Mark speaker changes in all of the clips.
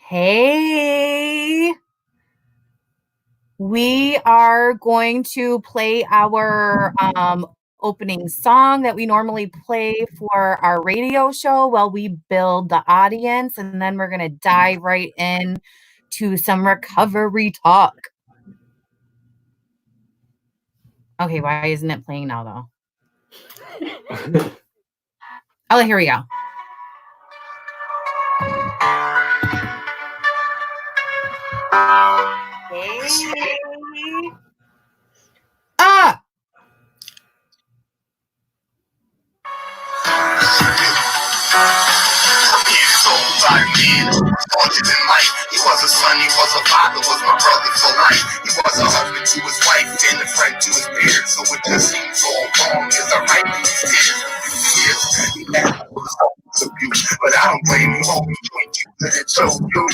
Speaker 1: Hey, we are going to play our opening song that we normally play for our radio show while we build the audience, and then we're going to dive right in to some recovery talk. Okay, why isn't it playing now, though? Oh, here we go. Hey. Ah!
Speaker 2: Larger than life. He was a son, he was a father, was my brother for life. He was a husband to his wife and a friend to his peers. So it just seems all wrong because I write these tears. He had abuse, but I don't blame him. Homie, you ain't you that chose you.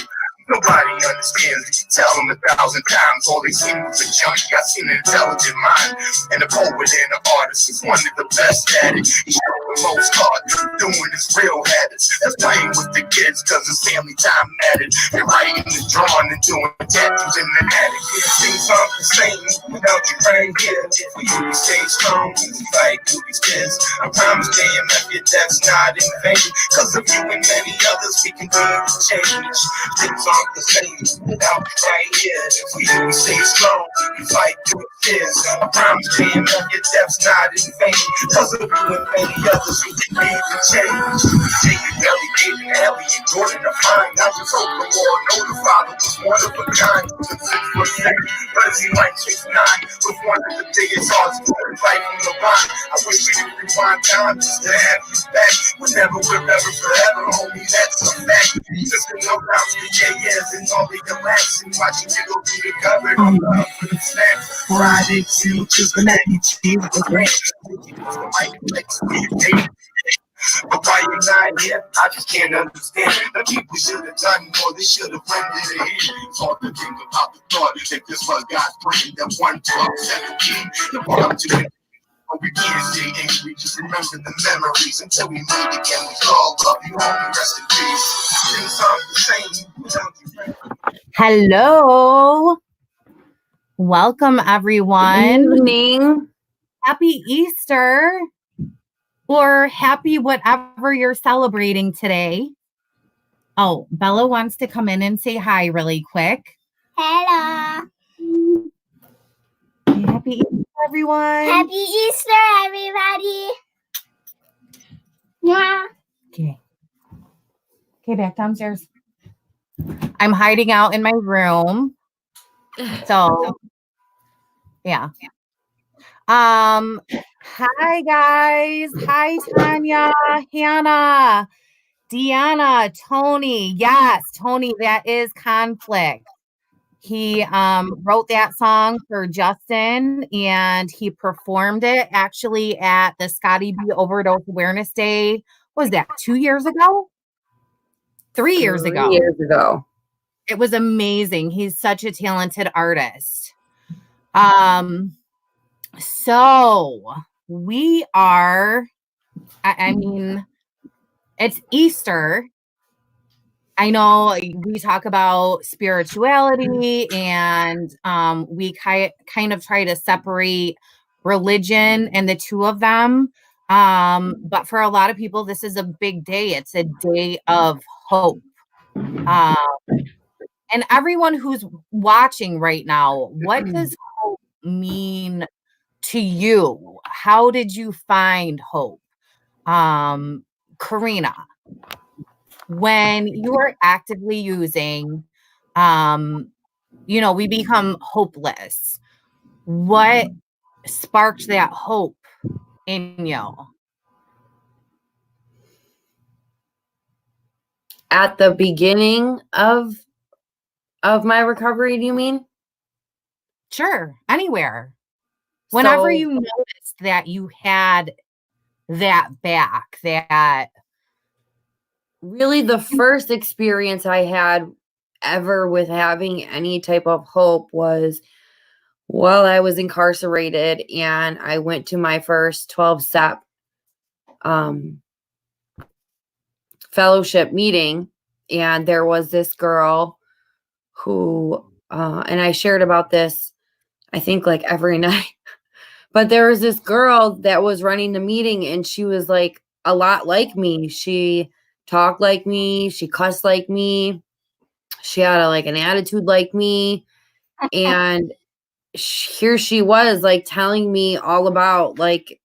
Speaker 2: Nobody understands. You tell them 1,000 times. All they seen was a junkie. I seen an intelligent mind. And a poet and an artist. He's one of the best at it. He showed the most hard. Doing his real habits. That's playing with the kids because his family time mattered. And writing and drawing and doing tattoos in the attic. Things aren't the same without your friend here. For you to stay strong, you fight through these kids. I promise KMF your death's not in vain. Because of you and many others, we can do the change. Things aren't the same without you right here. For you to stay strong, you fight through the kids. I promise KMF your death's not in vain. Because of you and many others, we can do the change. Take your belly, David, Ellie, and Jordan to find. I just hope the Lord know the Father was one of a kind. 6'6", but he like 6'9", with one of the biggest hearts right from the line. I wish we could rewind time just to have you back. Whenever, wherever, forever, homie, that's a fact. Just to know about the years and all the relaxing, watching you go through the cupboard on the up for the snacks. Friday, sandwiches, banana cheese, with ranch. The mic flex, but why you're not here, I just can't understand. The people should have done more, they should have rendered it here. It's hard to think about the thought if this was God's plan. That 1, 12, 17, the part to it. But we can't stay angry, just remember the memories until we meet again. We all love you, homie, rest in peace. Things aren't the same without you.
Speaker 1: Hello. Welcome, everyone.
Speaker 3: Good evening.
Speaker 1: Happy Easter. Or happy whatever you're celebrating today. Oh, Bella wants to come in and say hi really quick.
Speaker 4: Hello.
Speaker 1: Happy Easter, everyone.
Speaker 4: Happy Easter, everybody. Yeah.
Speaker 1: Okay, back downstairs. I'm hiding out in my room. So, yeah. Hi guys. Hi Tanya, Hannah, Deanna, Tony. Yes, Tony, that is Conflict. He wrote that song for Justin and he performed it actually at the Scotty B Overdose Awareness Day. What was that, 2 years ago? 3 years ago.
Speaker 3: 3 years ago.
Speaker 1: It was amazing. He's such a talented artist. So we are, I mean, it's Easter. I know we talk about spirituality and we kind of try to separate religion and the two of them. But for a lot of people, this is a big day. It's a day of hope. And everyone who's watching right now, what does hope mean to you? How did you find hope? Karina, when you are actively using, we become hopeless. What sparked that hope in you?
Speaker 3: At the beginning of my recovery, do you mean?
Speaker 1: Sure, anywhere. Whenever you noticed that you had that back, that
Speaker 3: really the first experience I had ever with having any type of hope was while I was incarcerated and I went to my first 12-step fellowship meeting And there was this girl who, and I shared about this, I think like every night, but there was this girl that was running the meeting and she was like a lot like me. She talked like me. She cussed like me. She had like an attitude like me. And here she was like telling me all about like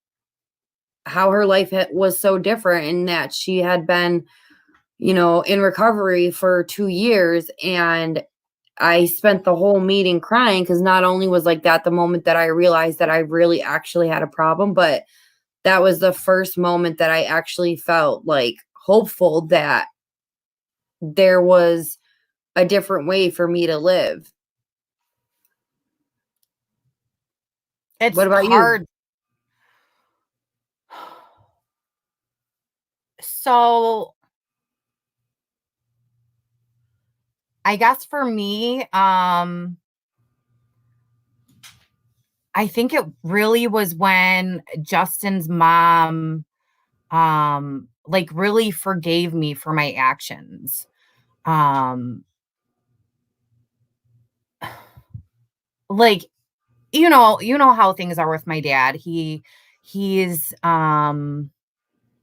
Speaker 3: how her life was so different and that she had been, in recovery for 2 years. And I spent the whole meeting crying because not only was like that the moment that I realized that I really actually had a problem, but that was the first moment that I actually felt like hopeful that there was a different way for me to live.
Speaker 1: It's
Speaker 3: What about
Speaker 1: hard.
Speaker 3: you?
Speaker 1: So I guess for me, I think it really was when Justin's mom like really forgave me for my actions. Like you know how things are with my dad. He's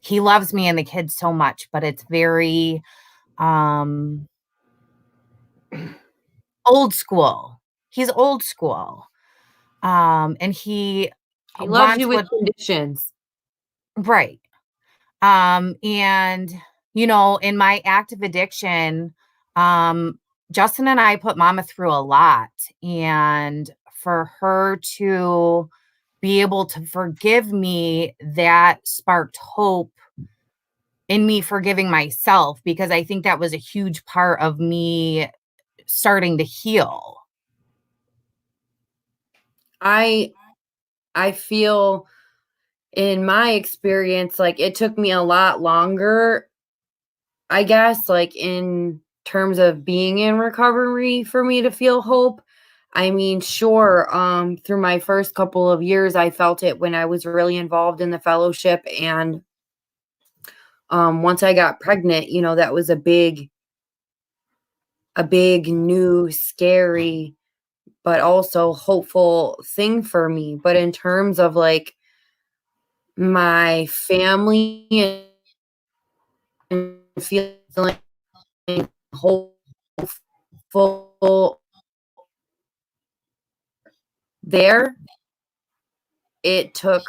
Speaker 1: he loves me and the kids so much, but it's very old school. He's old school. And he
Speaker 3: He loves
Speaker 1: wants
Speaker 3: you with
Speaker 1: what
Speaker 3: conditions.
Speaker 1: right. And in my active addiction, Justin and I put mama through a lot. And for her to be able to forgive me, that sparked hope in me forgiving myself, because I think that was a huge part of me starting to heal.
Speaker 3: I feel in my experience, like it took me a lot longer, I guess, like in terms of being in recovery for me to feel hope. I mean, sure, through my first couple of years, I felt it when I was really involved in the fellowship. And once I got pregnant, that was a big, new, scary, but also hopeful thing for me. But in terms of like my family and feeling hopeful there, it took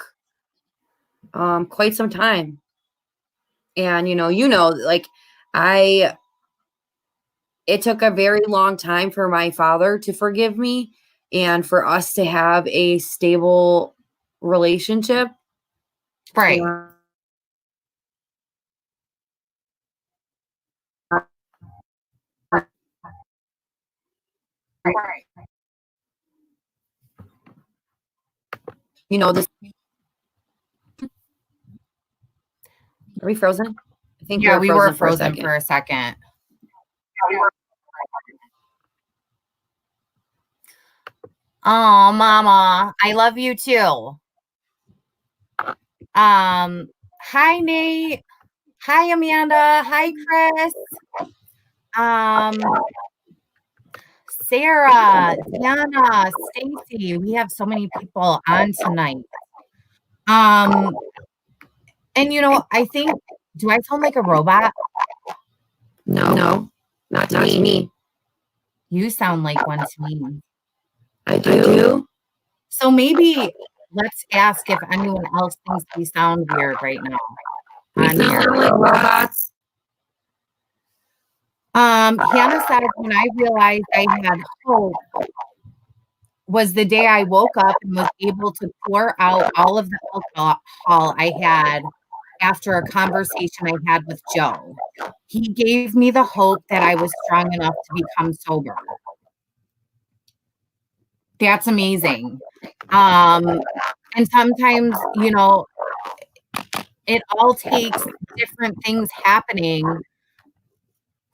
Speaker 3: quite some time. And like it took a very long time for my father to forgive me and for us to have a stable relationship.
Speaker 1: Right.
Speaker 3: This. Are we frozen? I think
Speaker 1: Yeah, we were
Speaker 3: for a
Speaker 1: frozen
Speaker 3: second.
Speaker 1: for a second. Oh, mama, I love you too. Hi, Nate. Hi, Amanda. Hi, Chris. Sarah, Diana, Stacy. We have so many people on tonight. And I think, do I sound like a robot?
Speaker 3: No, not to me.
Speaker 1: You sound like one to me.
Speaker 3: I do.
Speaker 1: So maybe let's ask if anyone else thinks we sound weird right now.
Speaker 3: We sound like robots.
Speaker 1: Hannah said when I realized I had hope was the day I woke up and was able to pour out all of the alcohol I had after a conversation I had with Joe. He gave me the hope that I was strong enough to become sober. That's amazing. And sometimes, it all takes different things happening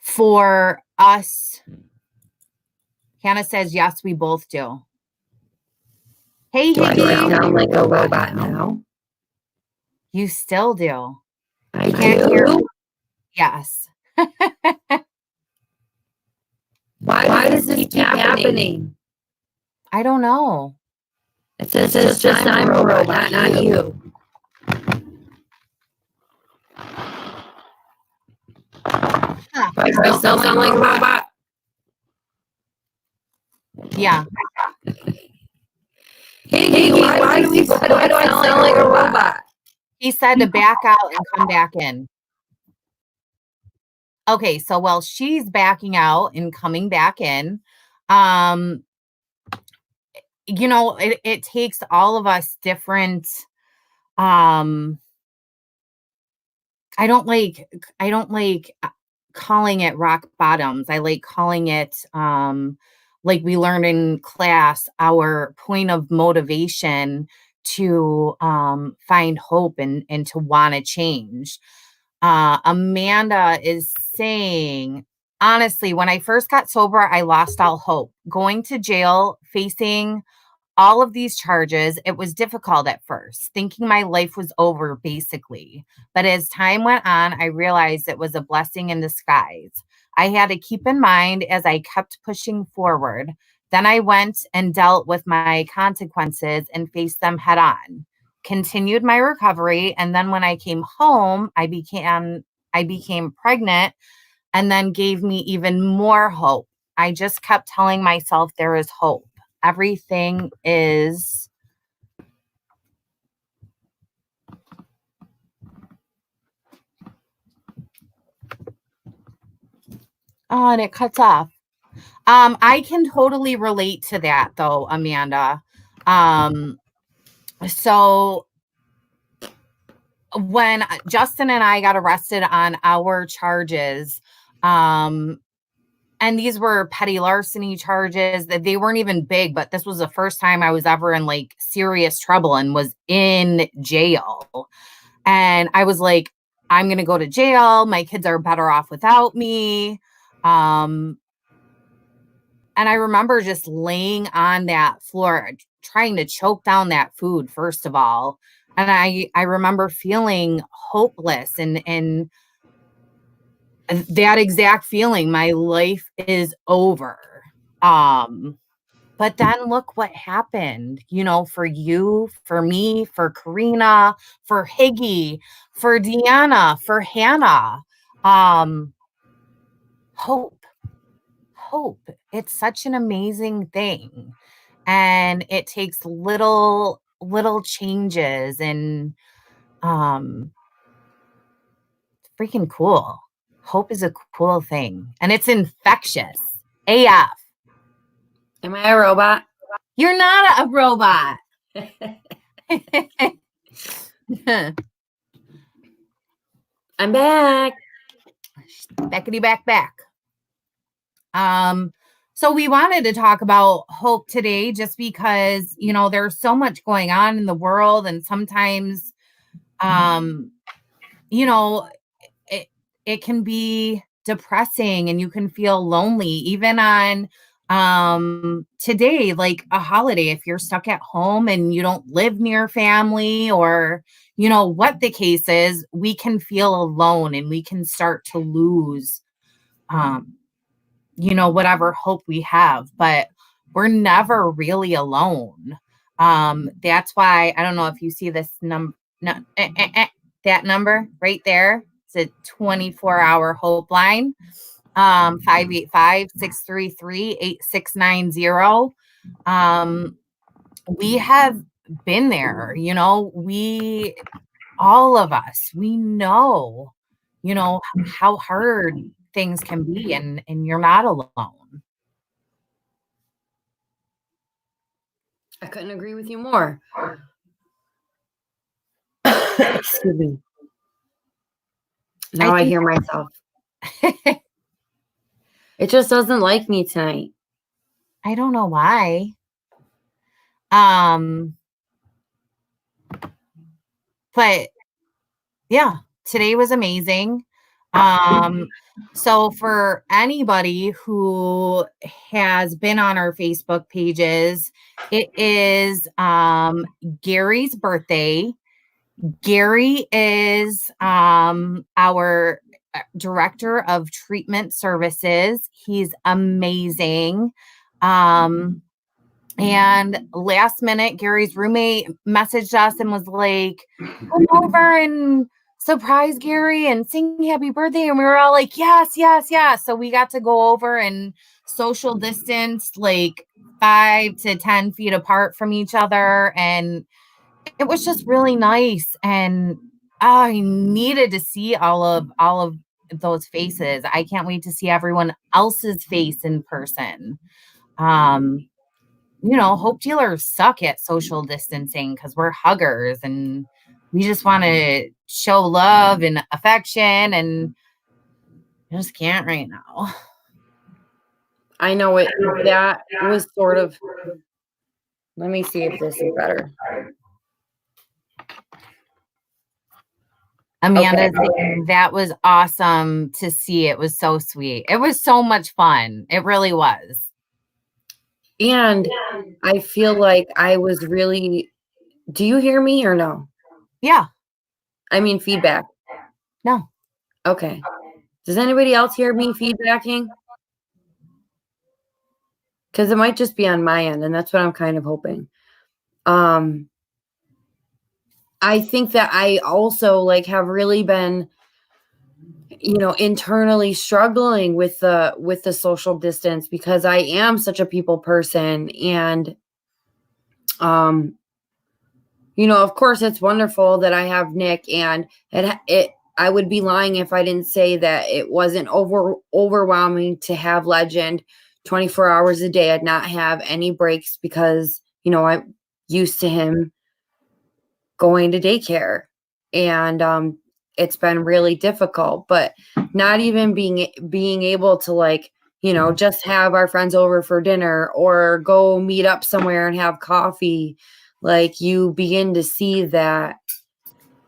Speaker 1: for us. Hannah says, yes, we both do. Hey,
Speaker 3: do I
Speaker 1: Higgy.
Speaker 3: sound like a robot now?
Speaker 1: You still do.
Speaker 3: I
Speaker 1: Can't
Speaker 3: do?
Speaker 1: hear. Yes.
Speaker 3: keep happening?
Speaker 1: I don't know.
Speaker 3: It says just I'm a robot, not you.
Speaker 1: Huh.
Speaker 3: Do I still sound like a robot?
Speaker 1: Yeah.
Speaker 3: Hey, why do I sound like a robot?
Speaker 1: He said to back out and come back in. Okay, so while she's backing out and coming back in, it takes all of us different. I don't like calling it rock bottoms. I like calling it like we learned in class, our point of motivation to find hope and to want to change. Amanda is saying, honestly, when I first got sober, I lost all hope. Going to jail, facing all of these charges, it was difficult at first, thinking my life was over, basically. But as time went on, I realized it was a blessing in disguise. I had to keep in mind as I kept pushing forward. Then I went and dealt with my consequences and faced them head on. Continued my recovery, and then when I came home, I became pregnant, and then gave me even more hope. I just kept telling myself there is hope. Everything is and it cuts off. I can totally relate to that though, Amanda. So when Justin and I got arrested on our charges, and these were petty larceny charges, that they weren't even big, but this was the first time I was ever in like serious trouble and was in jail. And I was like, I'm going to go to jail. My kids are better off without me. And I remember just laying on that floor, trying to choke down that food, first of all. And I remember feeling hopeless and that exact feeling, my life is over. But then look what happened, for you, for me, for Karina, for Higgy, for Deanna, for Hannah. Hope. It's such an amazing thing. And it takes little changes and freaking cool. Hope is a cool thing. And it's infectious. AF.
Speaker 3: Am I a robot?
Speaker 1: You're not a robot.
Speaker 3: I'm back.
Speaker 1: Backity back. So we wanted to talk about hope today just because, there's so much going on in the world, and sometimes, it can be depressing and you can feel lonely, even on today, like a holiday, if you're stuck at home and you don't live near family, or what the case is, we can feel alone and we can start to lose whatever hope we have, but we're never really alone. That's why, I don't know if you see this number, that number right there. It's a 24-hour hope line, 585-633-8690. We have been there, all of us, we know, how hard things can be, and you're not alone.
Speaker 3: I couldn't agree with you more. Excuse me. Now I hear myself. It just doesn't like me tonight.
Speaker 1: I don't know why. But yeah, today was amazing. So for anybody who has been on our Facebook pages, it is Gary's birthday. Gary is our director of treatment services. He's amazing. And last minute, Gary's roommate messaged us and was like, come over and surprise Gary and sing happy birthday. And we were all like, yes, yes, yes. So we got to go over and social distance like 5 to 10 feet apart from each other. And it was just really nice. And I needed to see all of those faces. I can't wait to see everyone else's face in person. Hope dealers suck at social distancing because we're huggers and we just want to show love and affection, and I just can't right now.
Speaker 3: I know it. That was sort of, let me see if this is better.
Speaker 1: Amanda saying that was awesome to see. It was so sweet. It was so much fun. It really was.
Speaker 3: And I feel like I was really, do you hear me or no?
Speaker 1: Yeah.
Speaker 3: I mean, feedback.
Speaker 1: No.
Speaker 3: Okay. Does anybody else hear me feedbacking? Because it might just be on my end, and that's what I'm kind of hoping. I think that I also like have really been, internally struggling with the social distance because I am such a people person. And of course it's wonderful that I have Nick, and it I would be lying if I didn't say that it wasn't overwhelming to have Legend 24 hours a day and not have any breaks because I'm used to him going to daycare, and it's been really difficult. But not even being able to just have our friends over for dinner or go meet up somewhere and have coffee, like you begin to see that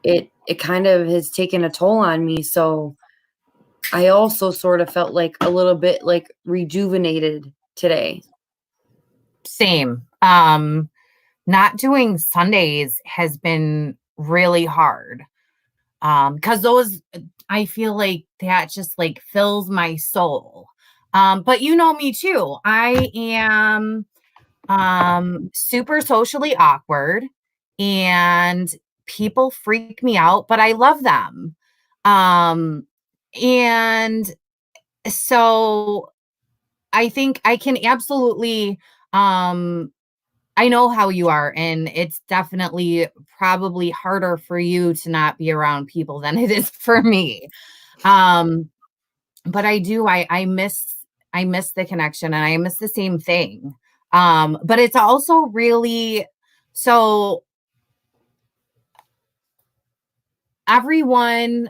Speaker 3: it kind of has taken a toll on me. So I also sort of felt like a little bit like rejuvenated today.
Speaker 1: Same. Not doing Sundays has been really hard. Because those, I feel like that just like fills my soul. But you know me too. I am super socially awkward and people freak me out, but I love them. And so I think I can absolutely I know how you are, and it's definitely probably harder for you to not be around people than it is for me. But I miss the connection, and I miss the same thing. But it's also really so everyone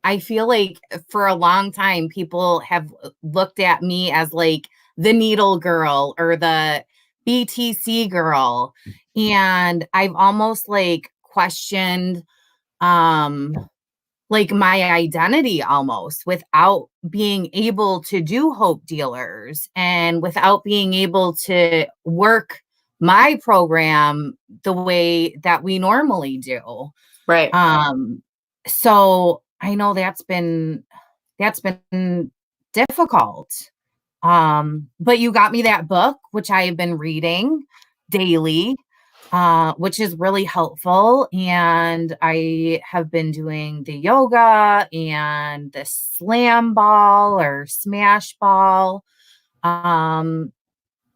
Speaker 1: I feel like for a long time people have looked at me as like the needle girl or the BTC girl, and I've almost like questioned like my identity almost without being able to do hope dealers and without being able to work my program the way that we normally do.
Speaker 3: Right.
Speaker 1: So I know that's been difficult. But you got me that book, which I have been reading daily, which is really helpful. And I have been doing the yoga and the slam ball or smash ball. And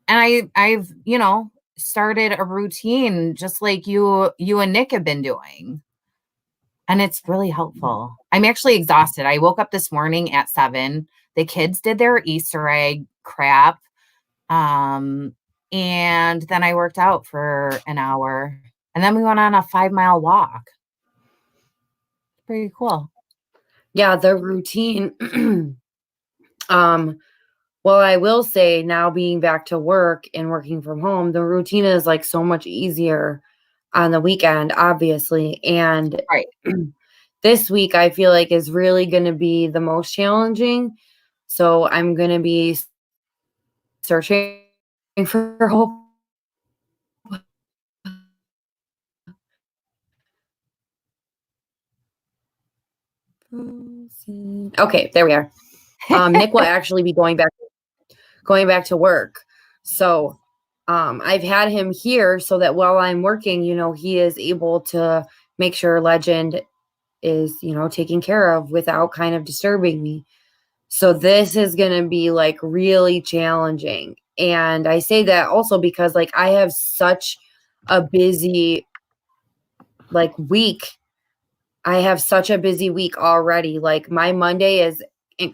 Speaker 1: I've started a routine just like you and Nick have been doing. And it's really helpful. I'm actually exhausted. I woke up this morning at 7. The kids did their Easter egg crap. And then I worked out for an hour. And then we went on a 5-mile walk. Pretty cool.
Speaker 3: Yeah, the routine. Well, I will say now being back to work and working from home, the routine is like so much easier on the weekend, obviously. And
Speaker 1: Right.
Speaker 3: This week I feel like is really going to be the most challenging. So I'm going to be searching for hope. Okay, there we are. Nick will actually be going back going back to work. So I've had him here so that while I'm working, he is able to make sure Legend is, taken care of without kind of disturbing me. So this is going to be like really challenging. And I say that also because like I have such a busy week. I have such a busy week already. Like my Monday is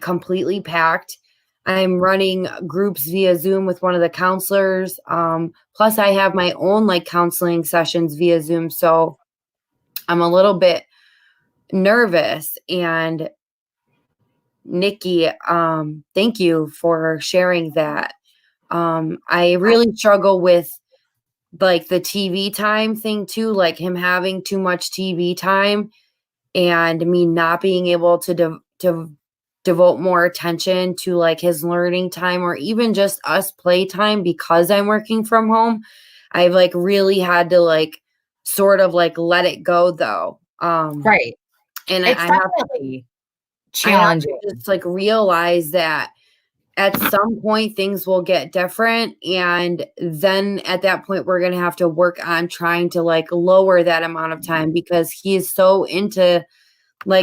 Speaker 3: completely packed. I'm running groups via Zoom with one of the counselors. Plus I have my own counseling sessions via Zoom. So I'm a little bit nervous. And Nikki, thank you for sharing that. I really struggle with the TV time thing too, like him having too much TV time and me not being able to devote more attention to his learning time or even just us play time because I'm working from home. I've really had to sort of let it go though.
Speaker 1: Right.
Speaker 3: And
Speaker 1: It's
Speaker 3: I have
Speaker 1: definitely challenging.
Speaker 3: to just realize that at some point things will get different, and then at that point we're going to have to work on trying to lower that amount of time because he is so into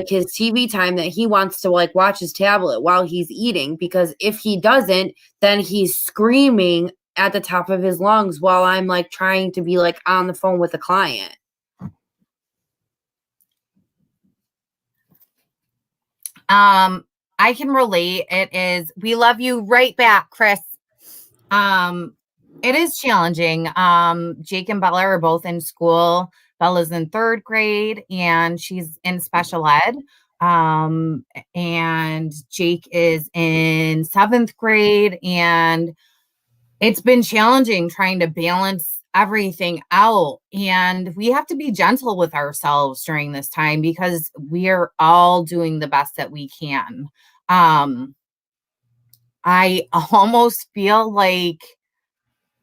Speaker 3: his TV time that he wants to watch his tablet while he's eating, because if he doesn't, then he's screaming at the top of his lungs while I'm trying to be on the phone with a client.
Speaker 1: I can relate. It is, we love you right back, Chris. It is challenging. Jake and Bella are both in school. Bella's in 3rd grade and she's in special ed. And Jake is in 7th grade, and it's been challenging trying to balance everything out. And we have to be gentle with ourselves during this time because we are all doing the best that we can. I almost feel like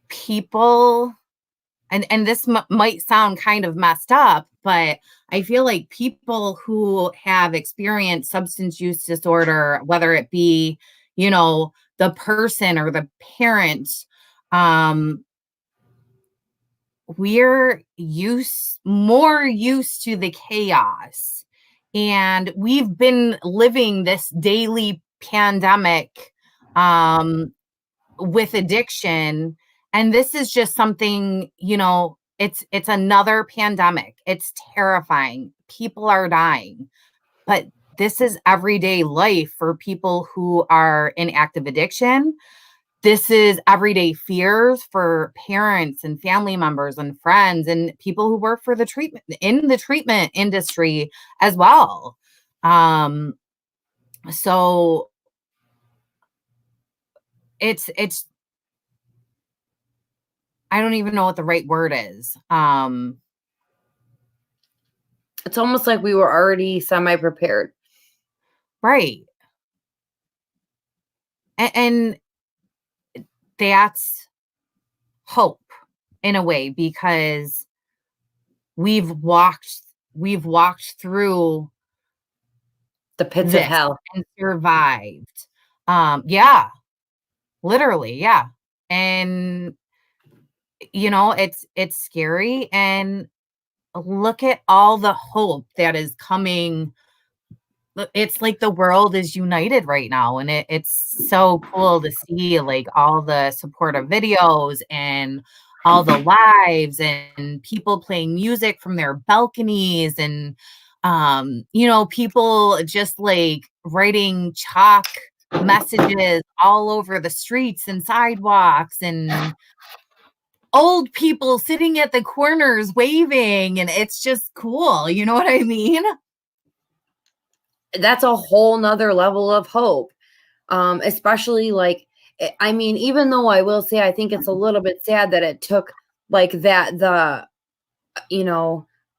Speaker 1: people, and this might sound kind of messed up, but I feel like people who have experienced substance use disorder, whether it be, the person or the parent, we're more used to the chaos, and we've been living this daily pandemic with addiction, and this is just something, it's another pandemic. It's terrifying. People are dying, but this is everyday life for people who are in active addiction. This is everyday fears for parents and family members and friends and people who work for the treatment industry as well. So it's I don't even know what the right word is.
Speaker 3: It's almost like we were already semi-prepared.
Speaker 1: Right. And that's hope in a way, because we've walked through
Speaker 3: the pits of hell
Speaker 1: and survived. Yeah, literally. Yeah. And it's scary, and look at all the hope that is coming. It's like the world is united right now, and it's so cool to see all the supportive videos and all the lives and people playing music from their balconies, and people just writing chalk messages all over the streets and sidewalks, and old people sitting at the corners waving, and it's just cool. You know what I mean?
Speaker 3: That's a whole nother level of hope. Especially even though I will say, I think it's a little bit sad that it took the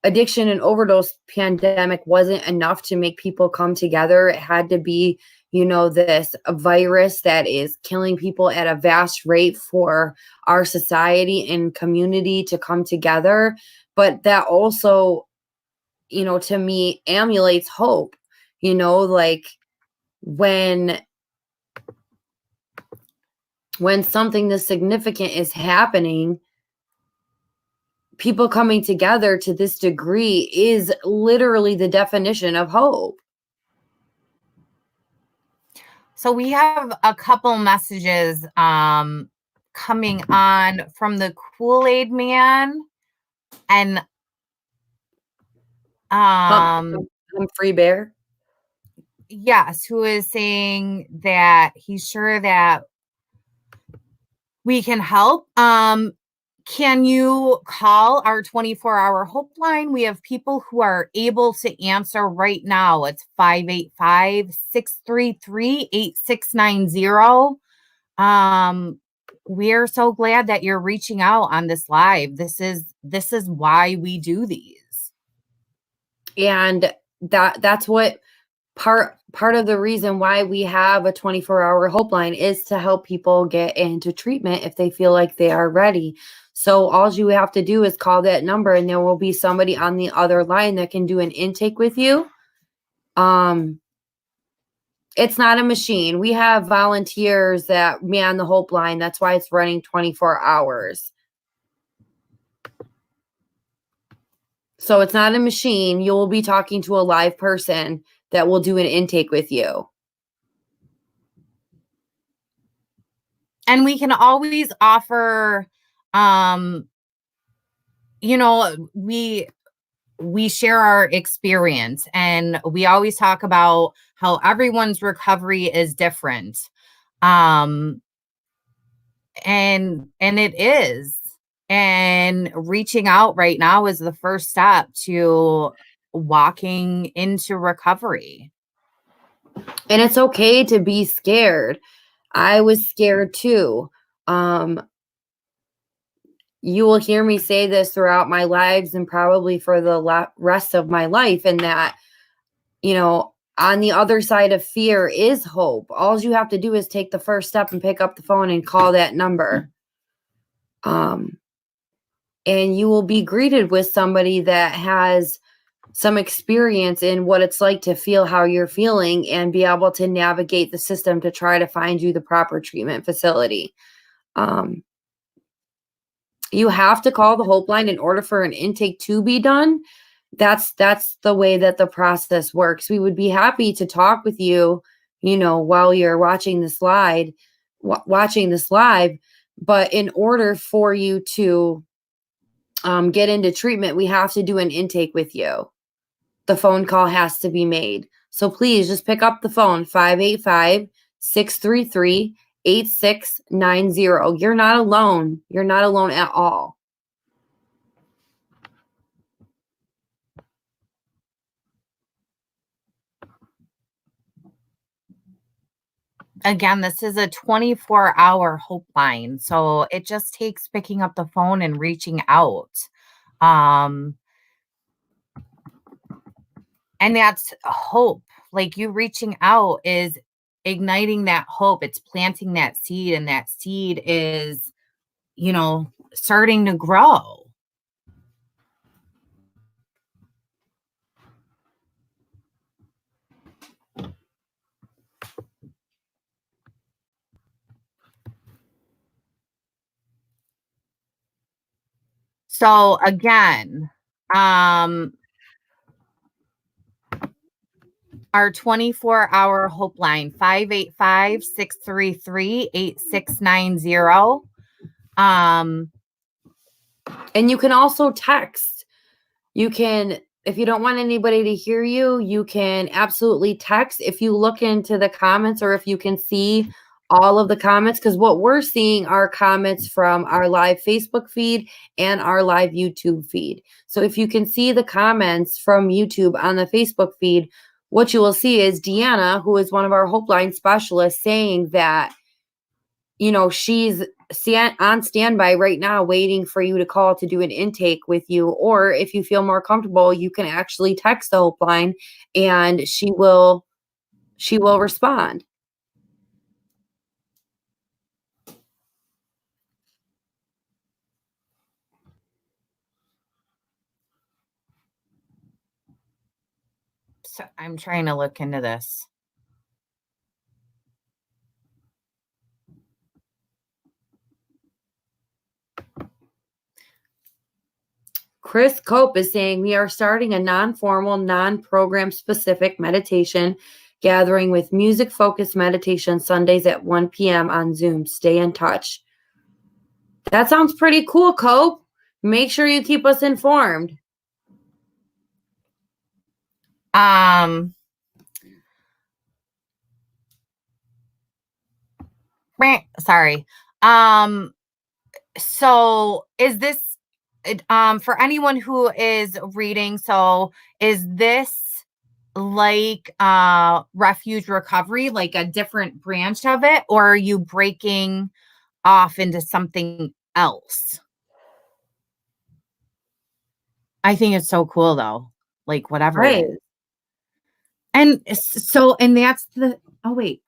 Speaker 3: addiction and overdose pandemic wasn't enough to make people come together. It had to be, this virus that is killing people at a vast rate for our society and community to come together. But that also, to me, emulates hope. When when something this significant is happening, people coming together to this degree is literally the definition of hope.
Speaker 1: So we have a couple messages coming on from the Kool-Aid Man and
Speaker 3: Humphrey Bear.
Speaker 1: Yes, who is saying that he's sure that we can help. Can you call our 24-hour Hope line? We have people who are able to answer right now. It's 585-633-8690. We're so glad that you're reaching out on this live. This is why we do these.
Speaker 3: And that's what part of the reason why we have a 24-hour Hope line is to help people get into treatment if they feel like they are ready. So all you have to do is call that number and there will be somebody on the other line that can do an intake with you. It's not a machine. We have volunteers that man the Hope line. That's why it's running 24 hours. So it's not a machine. You will be talking to a live person that will do an intake with you.
Speaker 1: And we can always offer, we share our experience, and we always talk about how everyone's recovery is different. And it is. And reaching out right now is the first step to walking into recovery.
Speaker 3: And it's okay to be scared. I was scared too. You will hear me say this throughout my lives and probably for the rest of my life, and that, on the other side of fear is hope. All you have to do is take the first step and pick up the phone and call that number. And you will be greeted with somebody that has some experience in what it's like to feel how you're feeling and be able to navigate the system to try to find you the proper treatment facility. You have to call the Hope line in order for an intake to be done. That's the way that the process works. We would be happy to talk with you, while you're watching this live. But in order for you to get into treatment, we have to do an intake with you. The phone call has to be made. So please just pick up the phone, 585-633-8690. You're not alone. You're not alone at all.
Speaker 1: Again, this is a 24-hour Hope line. So it just takes picking up the phone and reaching out. And that's hope. Like, you reaching out is igniting that hope. It's planting that seed, and that seed is, starting to grow. So again, our 24-hour Hope line, 585-633-8690.
Speaker 3: And you can also text. You can, if you don't want anybody to hear you, you can absolutely text. If you look into the comments, or if you can see all of the comments, because what we're seeing are comments from our live Facebook feed and our live YouTube feed. So if you can see the comments from YouTube on the Facebook feed, what you will see is Deanna, who is one of our Hope line specialists, saying that, she's on standby right now waiting for you to call to do an intake with you. Or if you feel more comfortable, you can actually text the Hope line and she will respond.
Speaker 1: So I'm trying to look into this.
Speaker 3: Chris Cope is saying we are starting a non-formal, non-program specific meditation gathering with music-focused meditation Sundays at 1 p.m. on Zoom. Stay in touch. That sounds pretty cool, Cope. Make sure you keep us informed.
Speaker 1: Sorry. So is this for anyone who is reading, so is this like refuge recovery, like a different branch of it, or are you breaking off into something else? I think it's so cool though, like whatever it is. And so, and that's the, oh wait,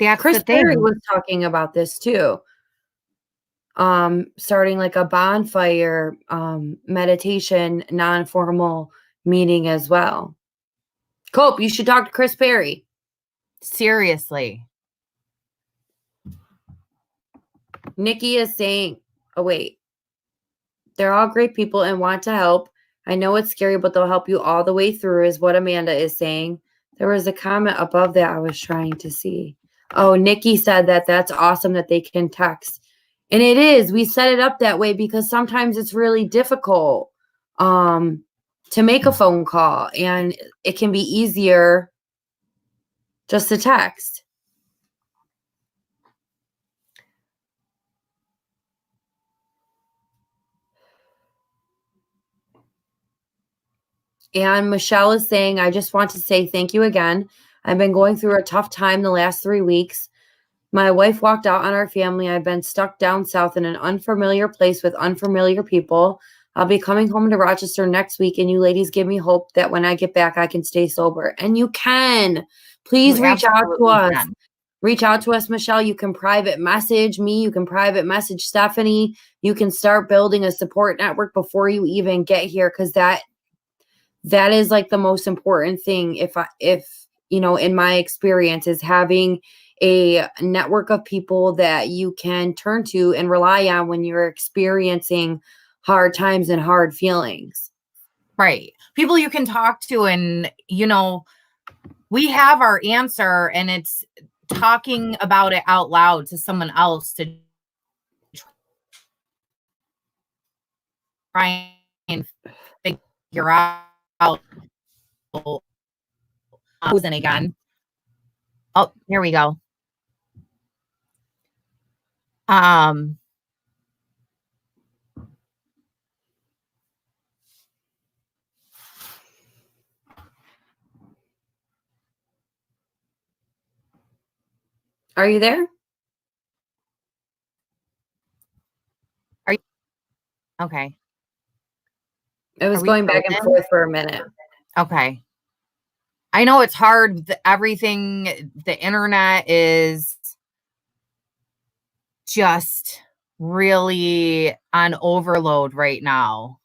Speaker 1: that's
Speaker 3: Chris
Speaker 1: the thing.
Speaker 3: Perry was talking about this too. Starting like a bonfire meditation non-formal meeting as well. Cope, you should talk to Chris Perry.
Speaker 1: Seriously.
Speaker 3: Nikki is saying, oh wait, they're all great people and want to help. I know it's scary, but they'll help you all the way through, is what Amanda is saying. There was a comment above that I was trying to see. Oh, Nikki said that that's awesome that they can text. And it is. We set it up that way because sometimes it's really difficult to make a phone call, and it can be easier just to text. And Michelle is saying, I just want to say thank you again. I've been going through a tough time the last 3 weeks. My wife walked out on our family. I've been stuck down south in an unfamiliar place with unfamiliar people. I'll be coming home to Rochester next week, and you ladies give me hope that when I get back, I can stay sober. And you can. Please reach out to us. Reach out to us, Michelle. You can private message me. You can private message Stephanie. You can start building a support network before you even get here, because that is like the most important thing. If you know, in my experience, is having a network of people that you can turn to and rely on when you're experiencing hard times and hard feelings.
Speaker 1: Right. People you can talk to, and, you know, we have our answer, and it's talking about it out loud to someone else to try and figure out who's in again. Oh, here we go.
Speaker 3: Are you there?
Speaker 1: Are you okay?
Speaker 3: It was going back and forth for a minute.
Speaker 1: Okay. I know it's hard. Everything, the internet is just really on overload right now.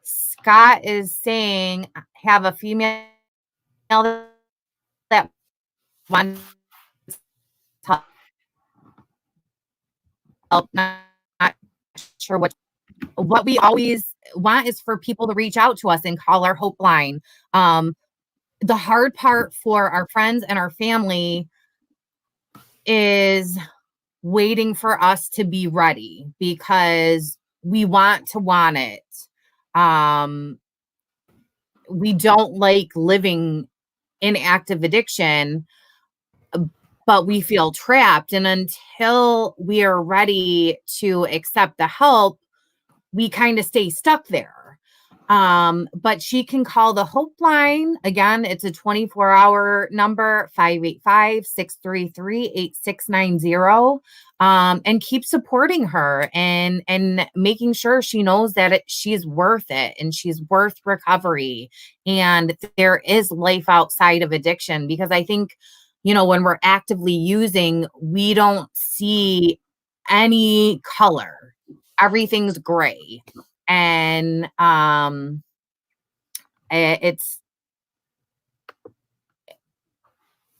Speaker 1: Scott is saying, have a female that wants to help. Not sure what we always want is for people to reach out to us and call our Hope line. The hard part for our friends and our family is waiting for us to be ready, because we want it. We don't like living in active addiction, but we feel trapped. And until we are ready to accept the help, we kind of stay stuck there. But she can call the Hope line. Again, it's a 24-hour number, 585-633-8690. And keep supporting her and making sure she knows that she's worth it, and she's worth recovery. And there is life outside of addiction, because I think, you know, when we're actively using, we don't see any color. Everything's gray. And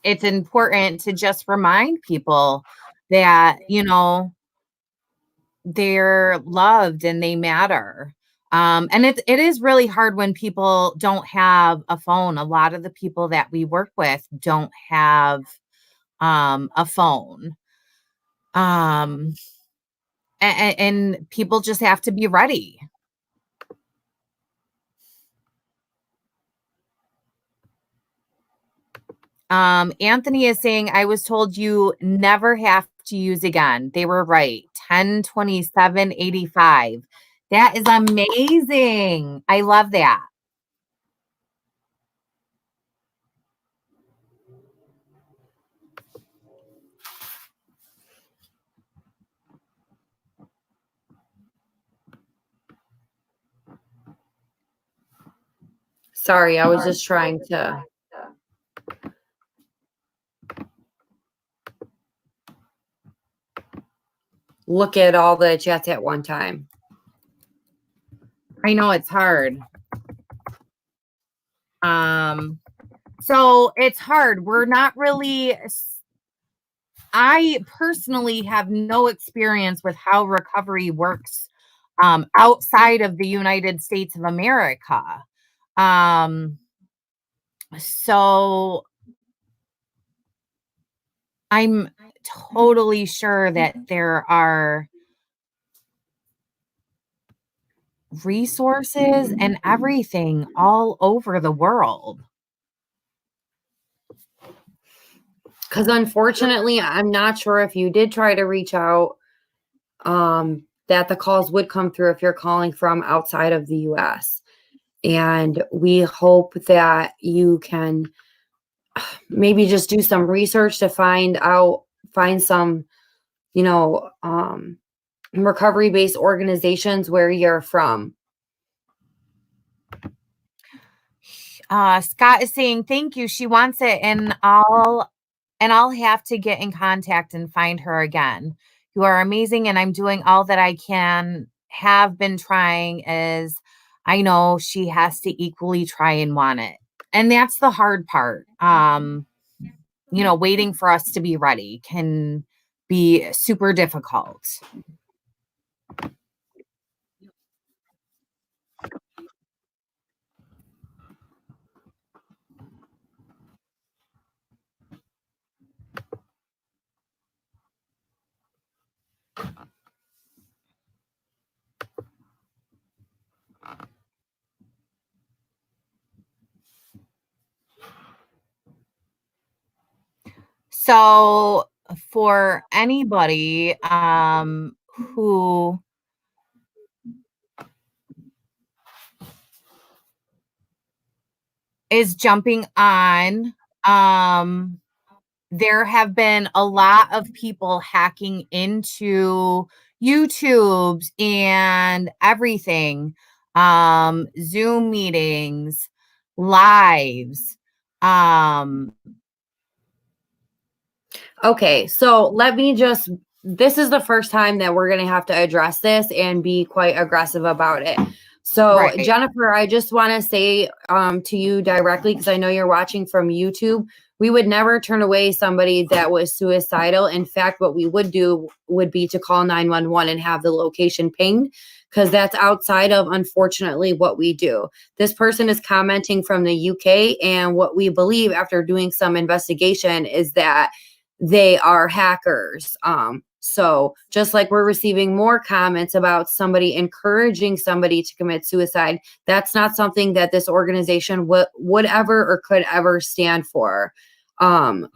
Speaker 1: it's important to just remind people that, they're loved and they matter. And it is really hard when people don't have a phone. A lot of the people that we work with don't have a phone. And people just have to be ready. Anthony is saying, I was told you never have to use again. They were right. 10/27/85. That is amazing. I love that.
Speaker 3: Sorry, I was just trying to look at all the chats at one time.
Speaker 1: I know it's hard. So it's hard. We're not really, I personally have no experience with how recovery works outside of the United States of America. So I'm totally sure that there are resources and everything all over the world.
Speaker 3: Because unfortunately, I'm not sure if you did try to reach out, that the calls would come through if you're calling from outside of the US. And we hope that you can maybe just do some research to find some, recovery-based organizations where you're from.
Speaker 1: Scott is saying, thank you. She wants it, and I'll have to get in contact and find her again. You are amazing, and I'm doing all that I can. Have been trying, as I know she has to equally try and want it. And that's the hard part. Waiting for us to be ready can be super difficult. So for anybody who is jumping on, there have been a lot of people hacking into YouTubes and everything, Zoom meetings, lives.
Speaker 3: Okay, so this is the first time that we're going to have to address this and be quite aggressive about it. So,
Speaker 1: Right.
Speaker 3: Jennifer, I just want to say to you directly, because I know you're watching from YouTube, we would never turn away somebody that was suicidal. In fact, what we would do would be to call 911 and have the location pinged, because that's outside of, unfortunately, what we do. This person is commenting from the UK, and what we believe after doing some investigation is that they are hackers. So just like we're receiving more comments about somebody encouraging somebody to commit suicide, that's not something that this organization would ever or could ever stand for. And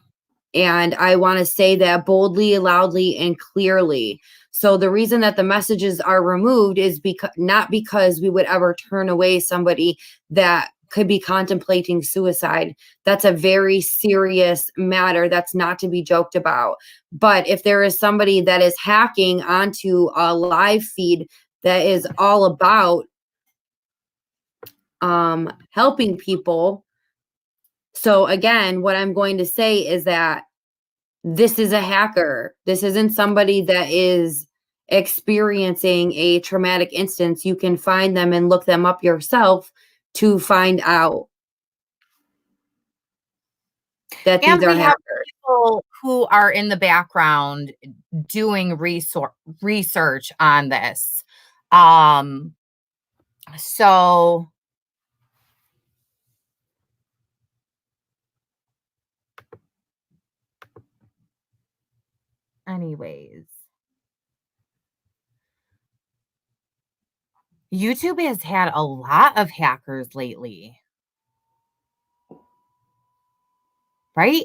Speaker 3: I want to say that boldly, loudly, and clearly. So the reason that the messages are removed is not because we would ever turn away somebody that could be contemplating suicide. That's a very serious matter. That's not to be joked about. But if there is somebody that is hacking onto a live feed that is all about helping people. So again, what I'm going to say is that this is a hacker. This isn't somebody that is experiencing a traumatic instance. You can find them and look them up yourself to find out. that
Speaker 1: And
Speaker 3: these are
Speaker 1: we have
Speaker 3: hackers.
Speaker 1: people who are in the background doing research on this. So anyways, YouTube has had a lot of hackers lately. Right?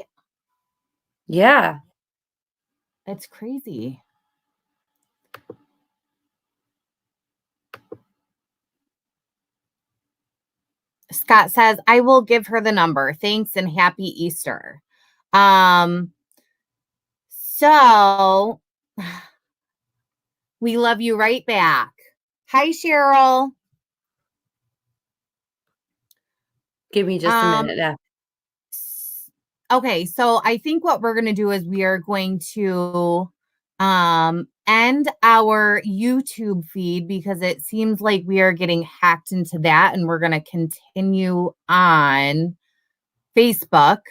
Speaker 3: Yeah.
Speaker 1: It's crazy. Scott says, I will give her the number. Thanks and happy Easter. So we love you right back. Hi, Cheryl.
Speaker 3: Give me just a minute.
Speaker 1: Okay, so I think what we're going to do is we are going to end our YouTube feed because it seems like we are getting hacked into that, and we're going to continue on Facebook.